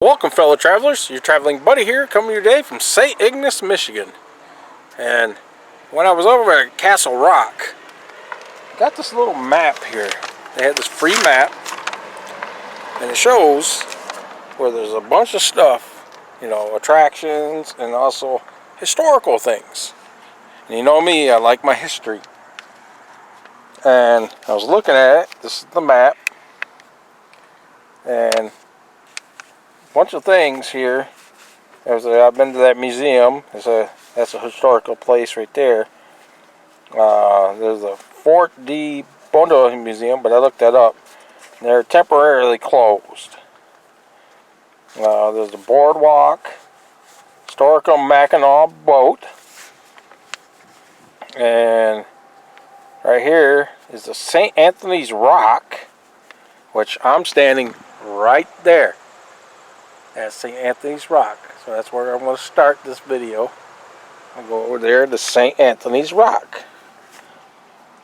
Welcome, fellow travelers. Your traveling buddy here, coming to you today from St. Ignace, Michigan. And when I was over at Castle Rock, I got this little map here. They had this free map, and it shows where there's a bunch of stuff, you know, attractions and also historical things. And you know me, I like my history. And I was looking at it. This is the map, and bunch of things here. I've been to that museum. That's a historical place right there. There's a Fort de Bondo Museum, but I looked that up. They're temporarily closed. There's the boardwalk, historical Mackinaw boat, and right here is the St. Anthony's Rock, which I'm standing right there. At St. Anthony's Rock. So that's where I'm going to start this video. I'll go over there to St. Anthony's Rock.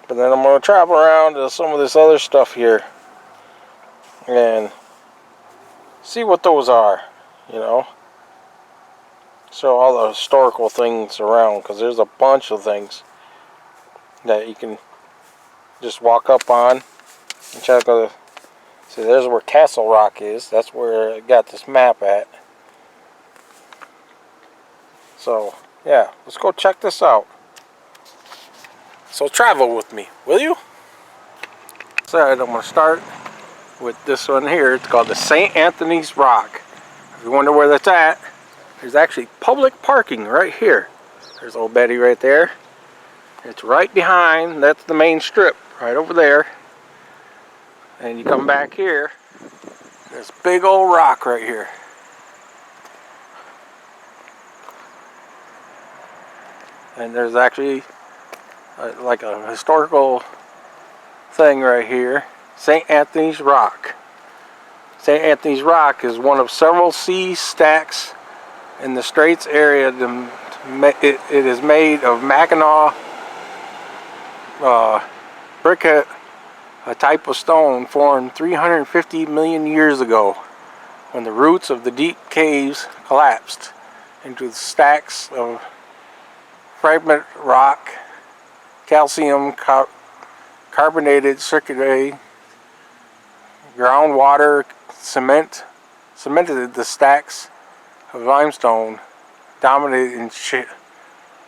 But then I'm going to travel around to some of this other stuff here and see what those are, you know. So all the historical things around, because there's a bunch of things that you can just walk up on and check out. See, there's where Castle Rock is. That's where I got this map at. So, yeah, let's go check this out. So travel with me, will you? So I'm going to start with this one here. It's called the St. Anthony's Rock. If you wonder where that's at, there's actually public parking right here. There's old Betty right there. It's right behind, that's the main strip, right over there. And you come back here, there's a big old rock right here. And there's actually like a historical thing right here, St. Anthony's Rock. St. Anthony's Rock is one of several sea stacks in the Straits area. It is made of Mackinaw briquette, a type of stone formed 350 million years ago when the roots of the deep caves collapsed into the stacks of fragment rock, calcium carbonated circulating groundwater cemented the stacks of limestone, dominated and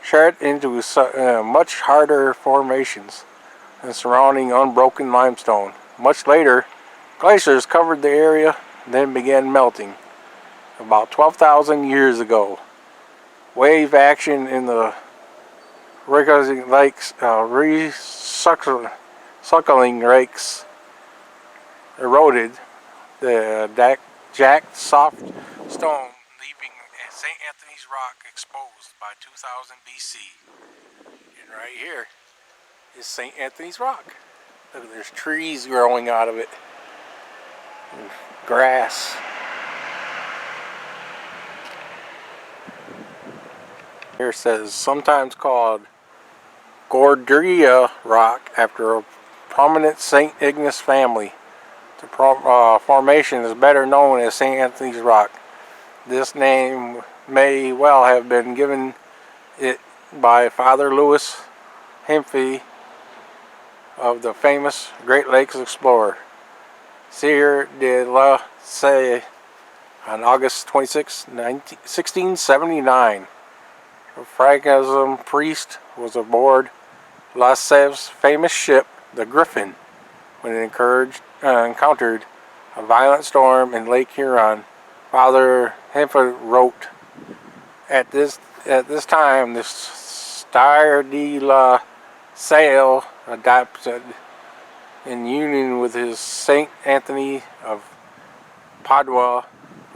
shared into much harder formations and surrounding unbroken limestone. Much later, glaciers covered the area and then began melting. About 12,000 years ago, wave action in the recirculating lakes eroded the jagged soft stone, leaving St. Anthony's Rock exposed by 2000 BC. And right here is St. Anthony's Rock. Look, there's trees growing out of it, and grass. Here it says, sometimes called Gordria Rock after a prominent St. Ignace family. The formation is better known as St. Anthony's Rock. This name may well have been given it by Father Louis Hemphy of the famous Great Lakes explorer. Sieur de la Salle on August 26, 1679. A Franciscan priest was aboard La Salle's famous ship, the Griffin, when it encountered a violent storm in Lake Huron. Father Hemphy wrote, At this time, the Sieur de la Salle adopted in union with his Saint Anthony of Padua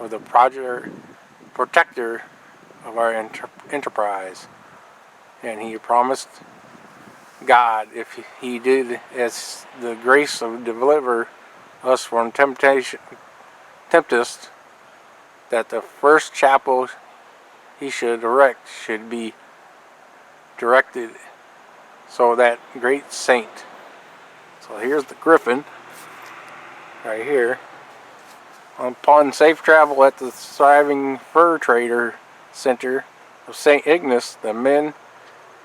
of the protector of our enterprise, and he promised God, if he did as the grace of deliver us from tempest, that the first chapel he should erect should be directed so that great saint. So here's the Griffin right here Upon safe travel at the thriving fur trader center of St. Ignace, the men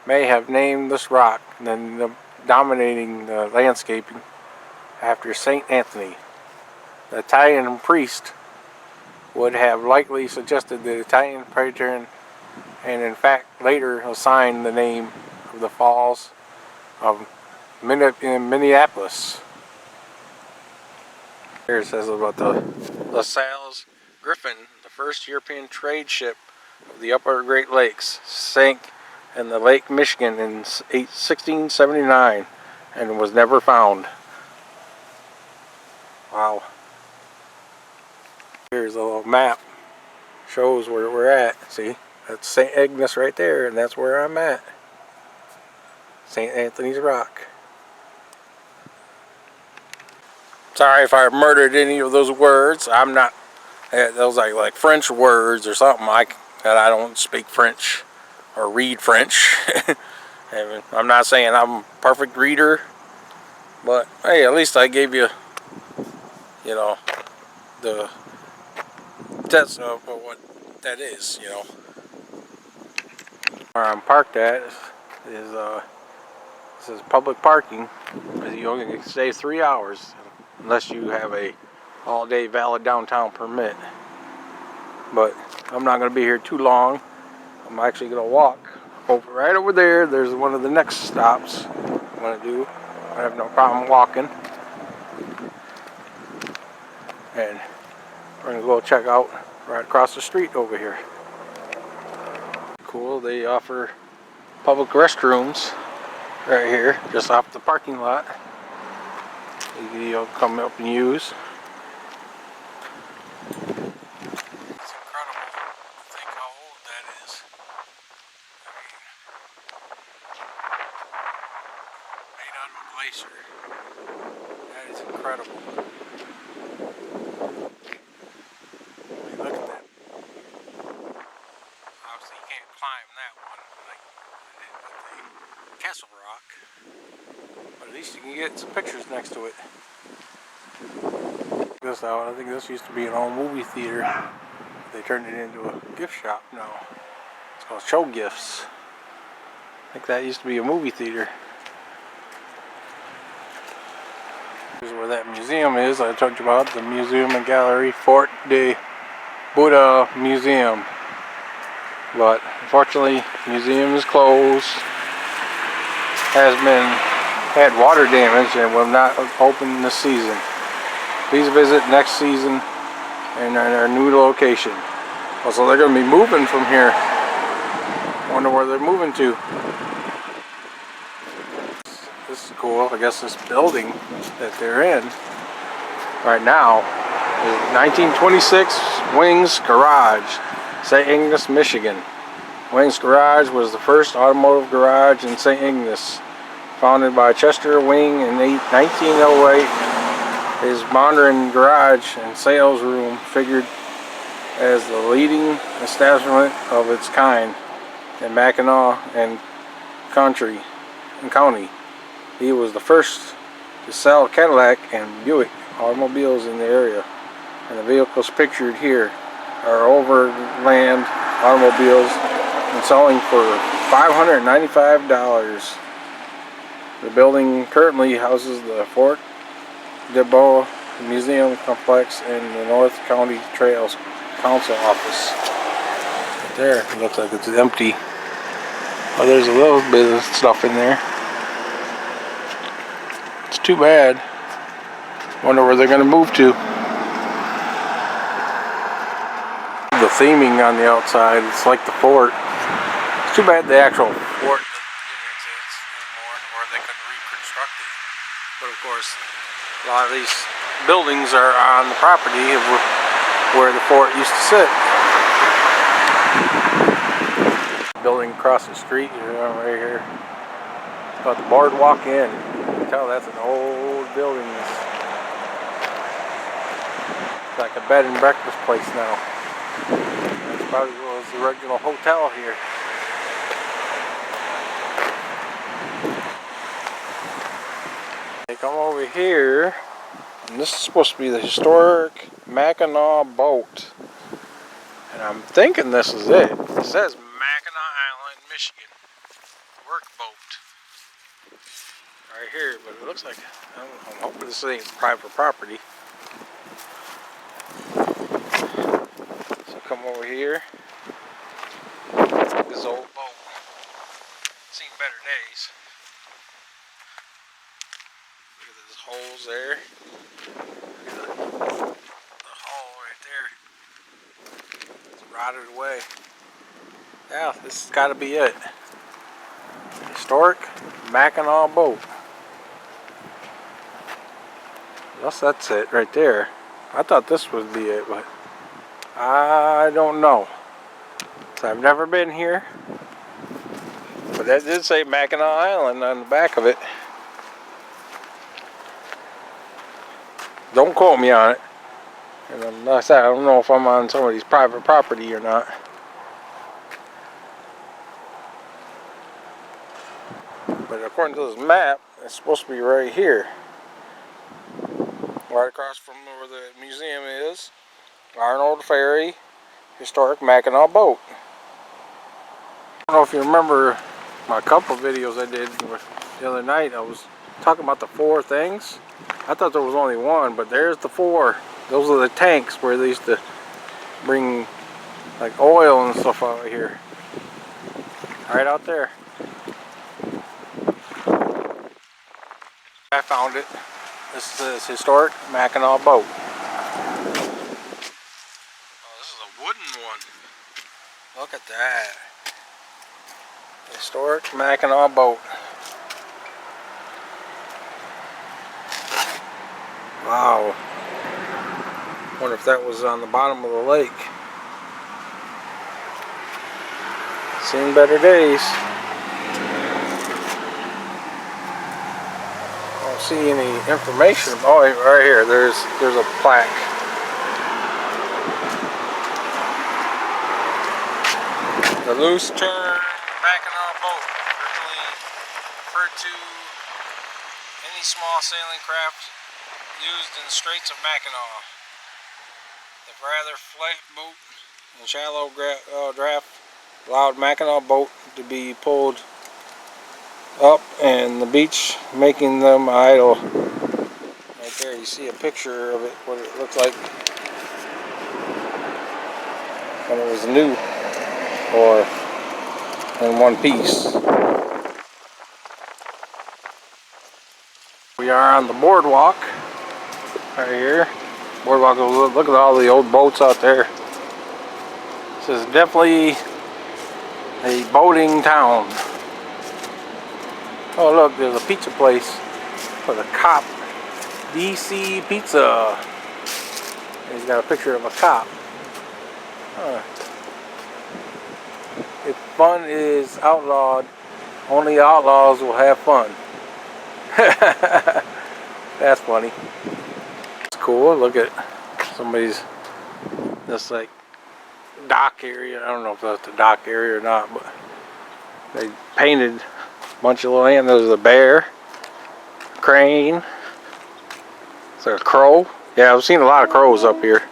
may have named this rock, then dominating the landscaping after St. Anthony. The Italian priest would have likely suggested the Italian patron, and in fact later assigned the name of the falls of Minneapolis. Here it says about the La Salle's Griffin, the first European trade ship of the upper Great Lakes, sank in the Lake Michigan in 1679 and was never found. Wow. Here's a little map. Shows where we're at. See? That's St. Ignace right there, and that's where I'm at. St. Anthony's Rock. Sorry if I murdered any of those words. I'm not. Those are like French words or something. That I don't speak French or read French. I'm not saying I'm a perfect reader, but hey, at least I gave you, the test of what that is. Where I'm parked at is this is public parking. You only can stay 3 hours unless you have a all-day valid downtown permit. But I'm not going to be here too long. I'm actually going to walk right over there. There's one of the next stops I'm going to do. I have no problem walking. And we're going to go check out right across the street over here. Cool, they offer public restrooms right here, just off the parking lot. You'll come up and use. It's incredible to think how old that is. Made out of a glacier. That is incredible. Look at that. Obviously you can't climb that one like the Castle Rock. But at least you can get some pictures next to it. This out. I think this used to be an old movie theater. They turned it into a gift shop now. It's called Show Gifts. I think that used to be a movie theater. Here's where that museum is I told you about. The Museum and Gallery Fort de Buddha Museum. But unfortunately, the museum is closed. Had water damage and will not open this season. Please visit next season in our new location. Also, they're going to be moving from here. Wonder where they're moving to. This is cool. I guess this building that they're in right now is 1926 Wings Garage, St. Ignace, Michigan. Wings Garage was the first automotive garage in St. Ignace. Founded by Chester Wing in 1908, his modern garage and sales room figured as the leading establishment of its kind in Mackinaw and county. He was the first to sell Cadillac and Buick automobiles in the area, and the vehicles pictured here are overland automobiles and selling for $595. The building currently houses the Fort de Bois Museum Complex and the North County Trails Council office. Right there, it looks like it's empty. Oh, there's a little bit of stuff in there. It's too bad. Wonder where they're going to move to. The theming on the outside, it's like the fort. It's too bad the actual fort they couldn't reconstruct it. But of course, a lot of these buildings are on the property of where the fort used to sit. Building across the street right here. Got the boardwalk in. You can tell that's an old building. It's like a bed and breakfast place now. That's probably was the original hotel here. They come over here And this is supposed to be the historic Mackinaw boat. And I'm thinking this is it. It says Mackinac Island, Michigan. Work boat. Right here, but it looks like, I'm hoping this ain't private property. So come over here. This old boat. Seen better days. Look at those holes there. Look at the hole right there. It's rotted away. Yeah, this has got to be it. Historic Mackinaw boat. Yes, that's it right there. I thought this would be it, but I don't know. So I've never been here. But that did say Mackinac Island on the back of it. Don't quote me on it. And like I said, I don't know if I'm on somebody's private property or not. But according to this map, it's supposed to be right here. Right across from where the museum is. Arnold Ferry, historic Mackinaw boat. I don't know if you remember my couple videos I did the other night. I was talking about the 4 things. I thought there was only one, but there's the 4. Those are the tanks where they used to bring like oil and stuff out here. Right out there. I found it. This is historic Mackinaw boat. Oh, this is a wooden one. Look at that. Historic Mackinaw boat. Wow. Wonder if that was on the bottom of the lake. Seen better days. I don't see any information. Oh, right here. There's a plaque. The loose turn Mackinaw boat, originally referred to any small sailing craft used in the Straits of Mackinaw. The rather flat boat and shallow draft allowed Mackinaw boat to be pulled up and the beach, making them idle. Right there, you see a picture of it, what it looked like when it was new or in one piece. We are on the boardwalk right here. Boardwalk, look at all the old boats out there. This is definitely a boating town. Oh look, there's a pizza place for the cop. DC Pizza. He's got a picture of a cop. If fun is outlawed, only outlaws will have fun. That's funny. It's cool. Look at somebody's this like dock area. I don't know if that's the dock area or not, but they painted a bunch of little animals. There's a bear, crane. It's like a crow. Yeah, I've seen a lot of crows up here.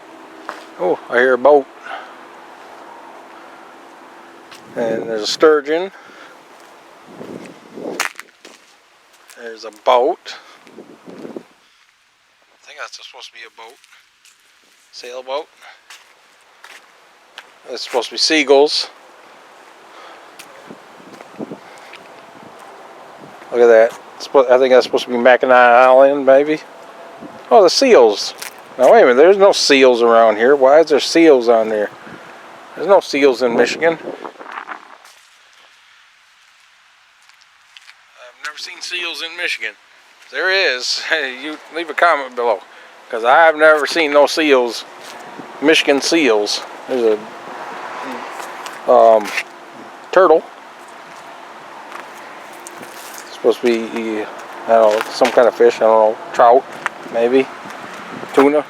Oh, I hear a boat. And there's a sturgeon. There's a boat. I think that's supposed to be a boat. Sailboat. That's supposed to be seagulls. Look at that. I think that's supposed to be Mackinac Island, maybe. Oh, the seals. Now wait a minute, there's no seals around here. Why is there seals on there? There's no seals in Michigan. I've never seen seals in Michigan. If there is, hey, you leave a comment below. Because I've never seen no seals. Michigan seals. There's a turtle. It's supposed to be, I don't know, some kind of fish. I don't know, trout, maybe. Tuna.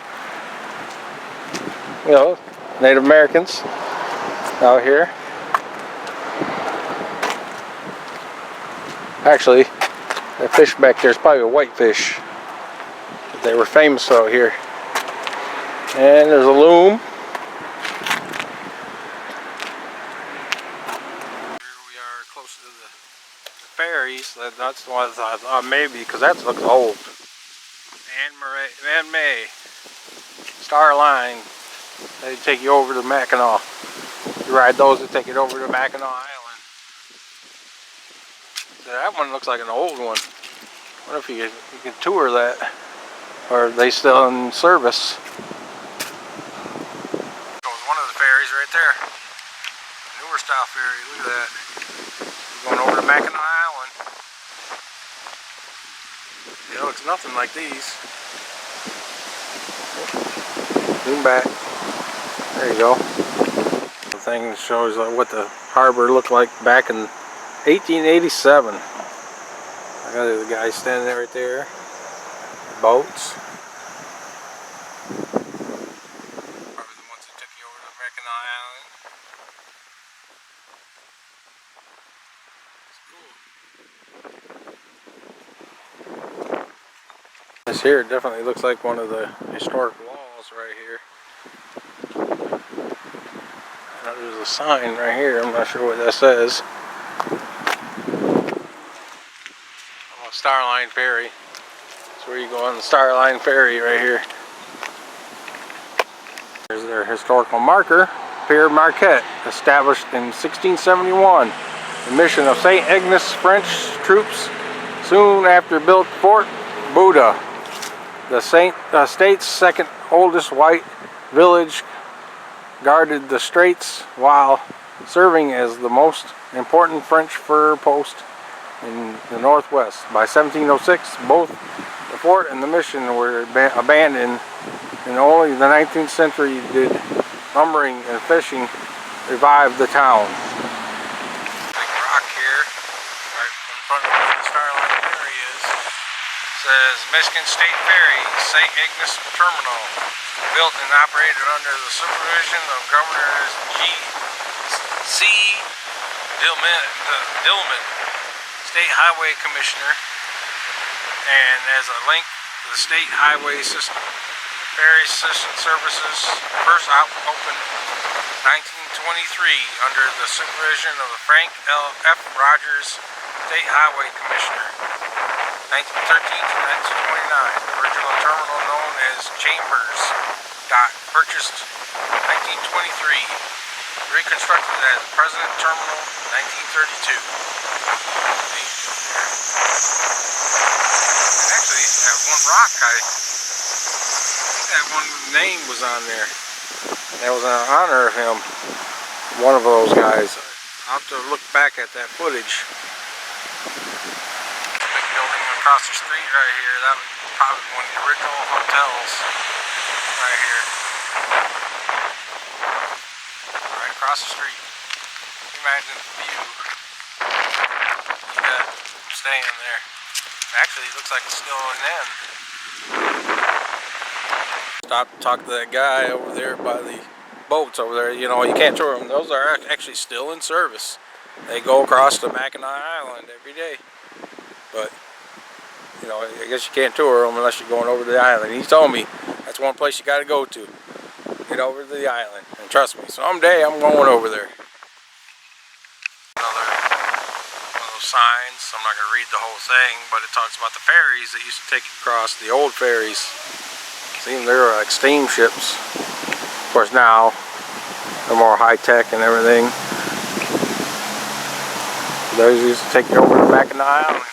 You know, Native Americans out here. Actually, that fish back there is probably a whitefish. They were famous out here. And there's a loom. Here we are close to the ferries. That's the one I thought maybe, because that looks old. And May. Star Line. They take you over to Mackinaw. You ride those to take it over to Mackinaw Island. So that one looks like an old one. I wonder if you can tour that. Or are they still in service? There's one of the ferries right there. Newer style ferry, look at that. Going over to Mackinaw Island. Yeah, it looks nothing like these. Zoom back. There you go. The thing shows what the harbor looked like back in 1887. I got the guy standing there right there. Boats. Probably the ones that took you over to Mackinaw Island. It's cool. This here definitely looks like one of the historic walls right here. There's a sign right here. I'm not sure what that says. Oh, Starline Ferry. That's where you go on the Starline Ferry right here. There's their historical marker, Pier Marquette, established in 1671. The mission of St. Ignace French troops soon after built Fort Buda, the state's second oldest white village, guarded the straits while serving as the most important French fur post in the Northwest. By 1706, both the fort and the mission were abandoned, and only the 19th century did lumbering and fishing revive the town. Big rock here, right in front of where the Starline Ferry is. It says Michigan State Ferry, St. Ignace Terminal. Built and operated under the supervision of Governor C. Dillman, State Highway Commissioner, and as a link to the state highway system. Ferry services first opened 1923 under the supervision of Frank F. Rogers, State Highway Commissioner. 1913 to 1929, the original terminal known as Chambers Dock, purchased 1923, reconstructed as President Terminal 1932. Actually, that one rock, I think that one name was on there. That was in honor of him, one of those guys. I'll have to look back at that footage. Across the street right here, that was probably one of the original hotels right here. Right across the street. Can you imagine the view you got from staying there? Actually, it looks like it's still an inn. Stop and talk to that guy over there by the boats over there. You know, you can't tour them. Those are actually still in service. They go across to Mackinac Island every day. But you know, I guess you can't tour them unless you're going over to the island. He told me that's one place you got to go to. Get over to the island. And trust me, someday I'm going over there. Another one of those signs. I'm not going to read the whole thing, but it talks about the ferries that used to take you across, the old ferries. See, they're like steamships. Of course, now they're more high-tech and everything. Those used to take you over to Mackinac Island.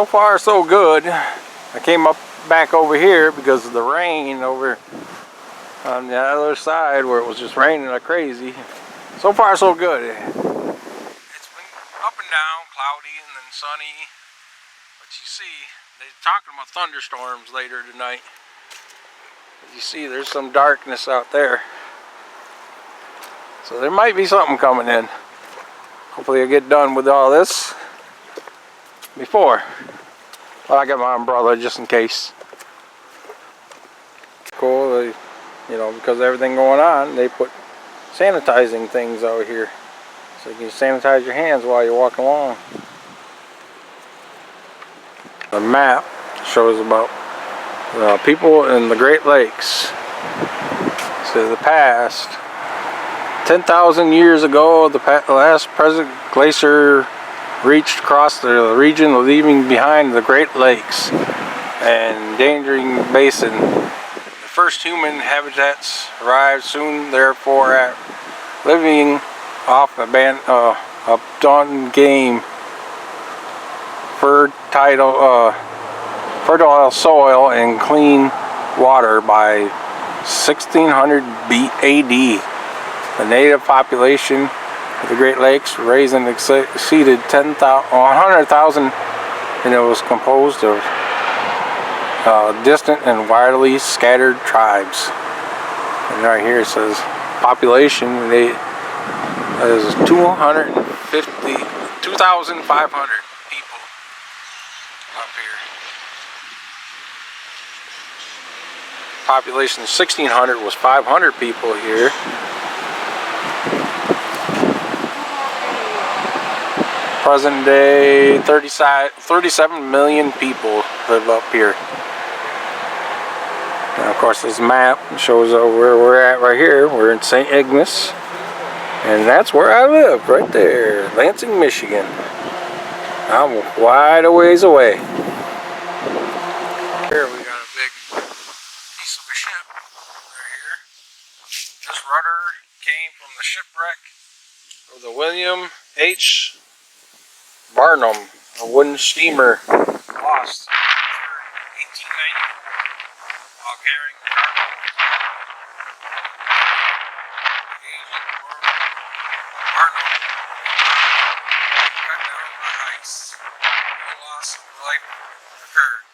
So far so good. I came up back over here because of the rain over on the other side where it was just raining like crazy. So far so good. It's been up and down, cloudy and then sunny. But you see, they're talking about thunderstorms later tonight. You see there's some darkness out there. So there might be something coming in. Hopefully I'll get done with all this before. Well, I got my umbrella just in case. Cool, you know, because of everything going on, they put sanitizing things out here. So you can sanitize your hands while you're walking along. The map Shows about people in the Great Lakes. So the past 10,000 years ago, the last present glacier reached across the region, leaving behind the Great Lakes and endangering basin. The first human habitats arrived soon therefore at living off abundant game, fertile soil and clean water by 1600 AD. The native population of the Great Lakes raising exceeded 100,000, and it was composed of distant and widely scattered tribes. And right here it says population is 2,500 people up here. Population 1600 was 500 people here. Present day 37 million people live up here. And of course this map shows where we're at right here. We're in St. Ignace, and that's where I live, right there, Lansing, Michigan. I'm quite a ways away. Here we got a big piece of a ship right here. This rudder came from the shipwreck of the William H. Barnum, a wooden steamer lost in 1890 while carrying cargo. Barnum cut down by ice. No loss of life occurred.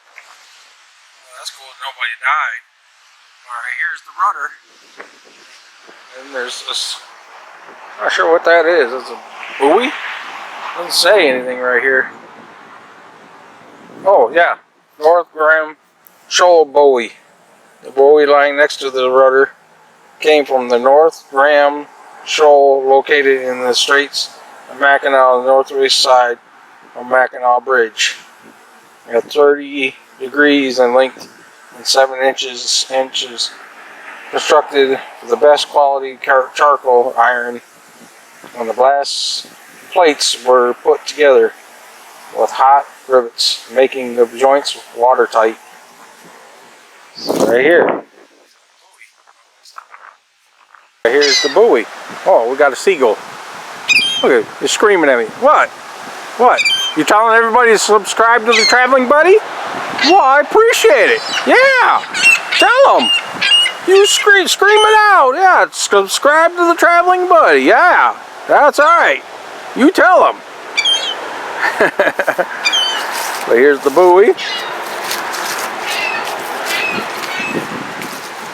Well, that's cool. Nobody died. Alright, here's the rudder. And there's this. I'm not sure what that is. It's a buoy? Doesn't say anything right here. Oh yeah, North Ram Shoal buoy. The buoy lying next to the rudder came from the North Ram Shoal located in the Straits of Mackinaw on the northwest side of Mackinaw Bridge. At 30 degrees in length and 7 inches constructed with the best quality charcoal iron. When the glass plates were put together with hot rivets, making the joints watertight. Right here. Right here's the buoy. Oh, we got a seagull. Look at it, you're screaming at me. What? What? You telling everybody to subscribe to the Traveling Buddy? Well, I appreciate it. Yeah. Tell them. You scream it out. Yeah, subscribe to the Traveling Buddy. Yeah. That's alright. You tell them. But here's the buoy.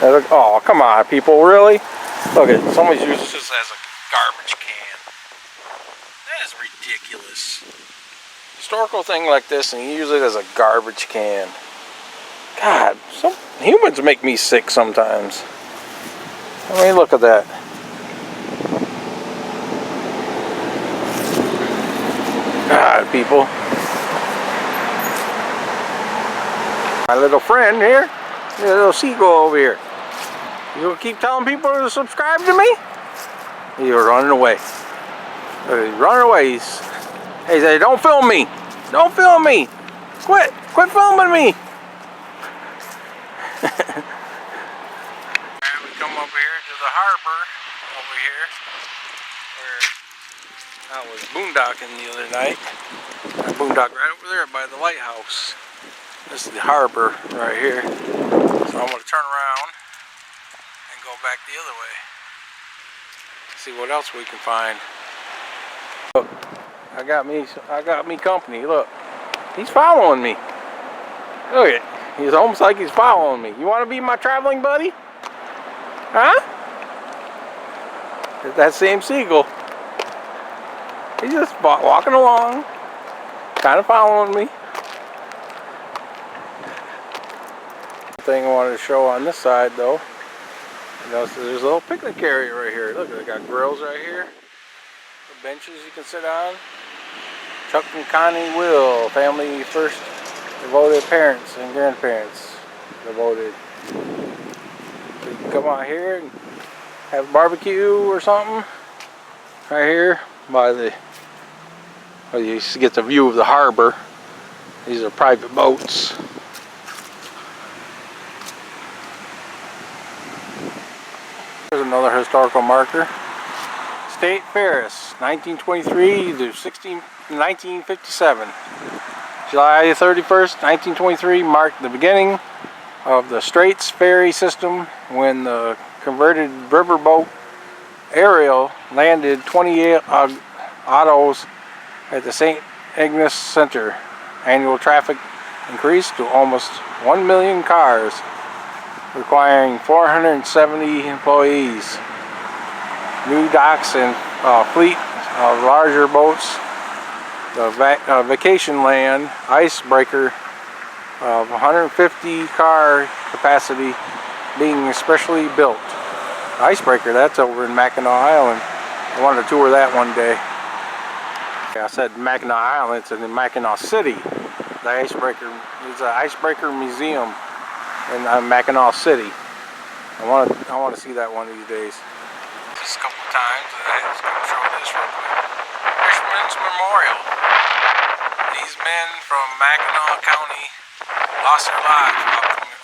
Oh, come on, people, really? Look at somebody's used this as a garbage can. That is ridiculous. Historical thing like this, and you use it as a garbage can. God, some humans make me sick sometimes. I mean, look at that. God, people. My little friend here, a little seagull over here. You gonna keep telling people to subscribe to me? You're running away. He's running away. He said, "Don't film me! Don't film me! Quit filming me!" And we come over here to the harbor over here, where I was boondocking the other night. I boondocked right over there by the lighthouse. This is the harbor right here. So I'm going to turn around and go back the other way. See what else we can find. Look, I got me company. Look, he's following me. Look at it. He's almost like he's following me. You want to be my traveling buddy? Huh? It's that same seagull. He's just walking along, kind of following me. Thing I wanted to show on this side, though. You know, so there's a little picnic area right here. Look, they got grills right here. The benches you can sit on. Chuck and Connie Will, family first devoted parents and grandparents. Devoted. So you can come out here and have a barbecue or something. Right here by the, well, you get the view of the harbor. These are private boats. Here's another historical marker. State Ferris, 1923 to 1957. July 31st, 1923 marked the beginning of the Straits Ferry system when the converted riverboat Ariel landed 28 autos at the St. Ignace Center. Annual traffic increased to almost 1 million cars, requiring 470 employees. New docks and fleet of larger boats. The vacation land icebreaker of 150 car capacity being especially built. Icebreaker, that's over in Mackinaw Island. I wanted to tour that one day. I said Mackinaw Island, it's in Mackinaw City. The icebreaker is an icebreaker museum in Mackinaw City. I want to see that one of these days. Just a couple of times, I was going to show this real quick. Fisherman's Memorial. These men from Mackinaw County lost their lives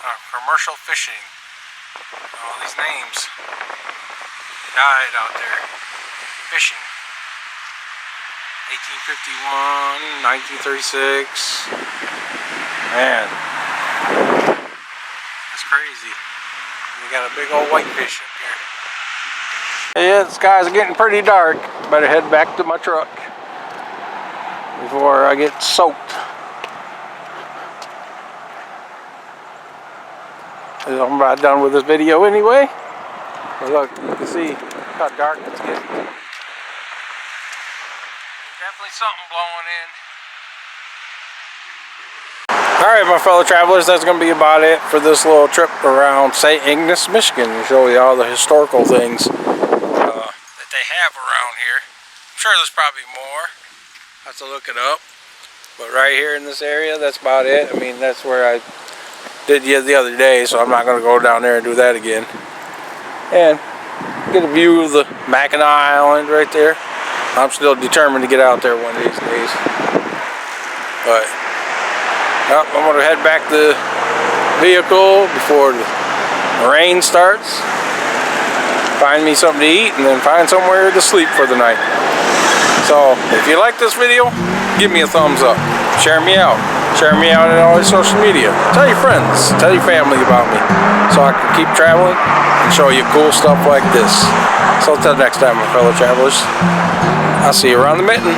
while commercial fishing. All these names died out there fishing. 1851, 1936. Man, that's crazy. We got a big old whitefish up here. Yeah, the skies are getting pretty dark. Better head back to my truck before I get soaked. I'm about done with this video anyway. But look, you can see how dark it's getting. Definitely something blowing in. Alright, my fellow travelers, that's going to be about it for this little trip around St. Ignace, Michigan, to show you all the historical things that they have around here. I'm sure there's probably more. I have to look it up. But right here in this area, that's about it. I mean, that's where I did the other day, so I'm not going to go down there and do that again. And get a view of the Mackinaw Island right there. I'm still determined to get out there one of these days. But I'm going to head back to the vehicle before the rain starts. Find me something to eat and then find somewhere to sleep for the night. So if you like this video, give me a thumbs up. Share me out. Share me out on all your social media. Tell your friends, tell your family about me, so I can keep traveling and show you cool stuff like this. So until next time, my fellow travelers, I'll see you around the mitten.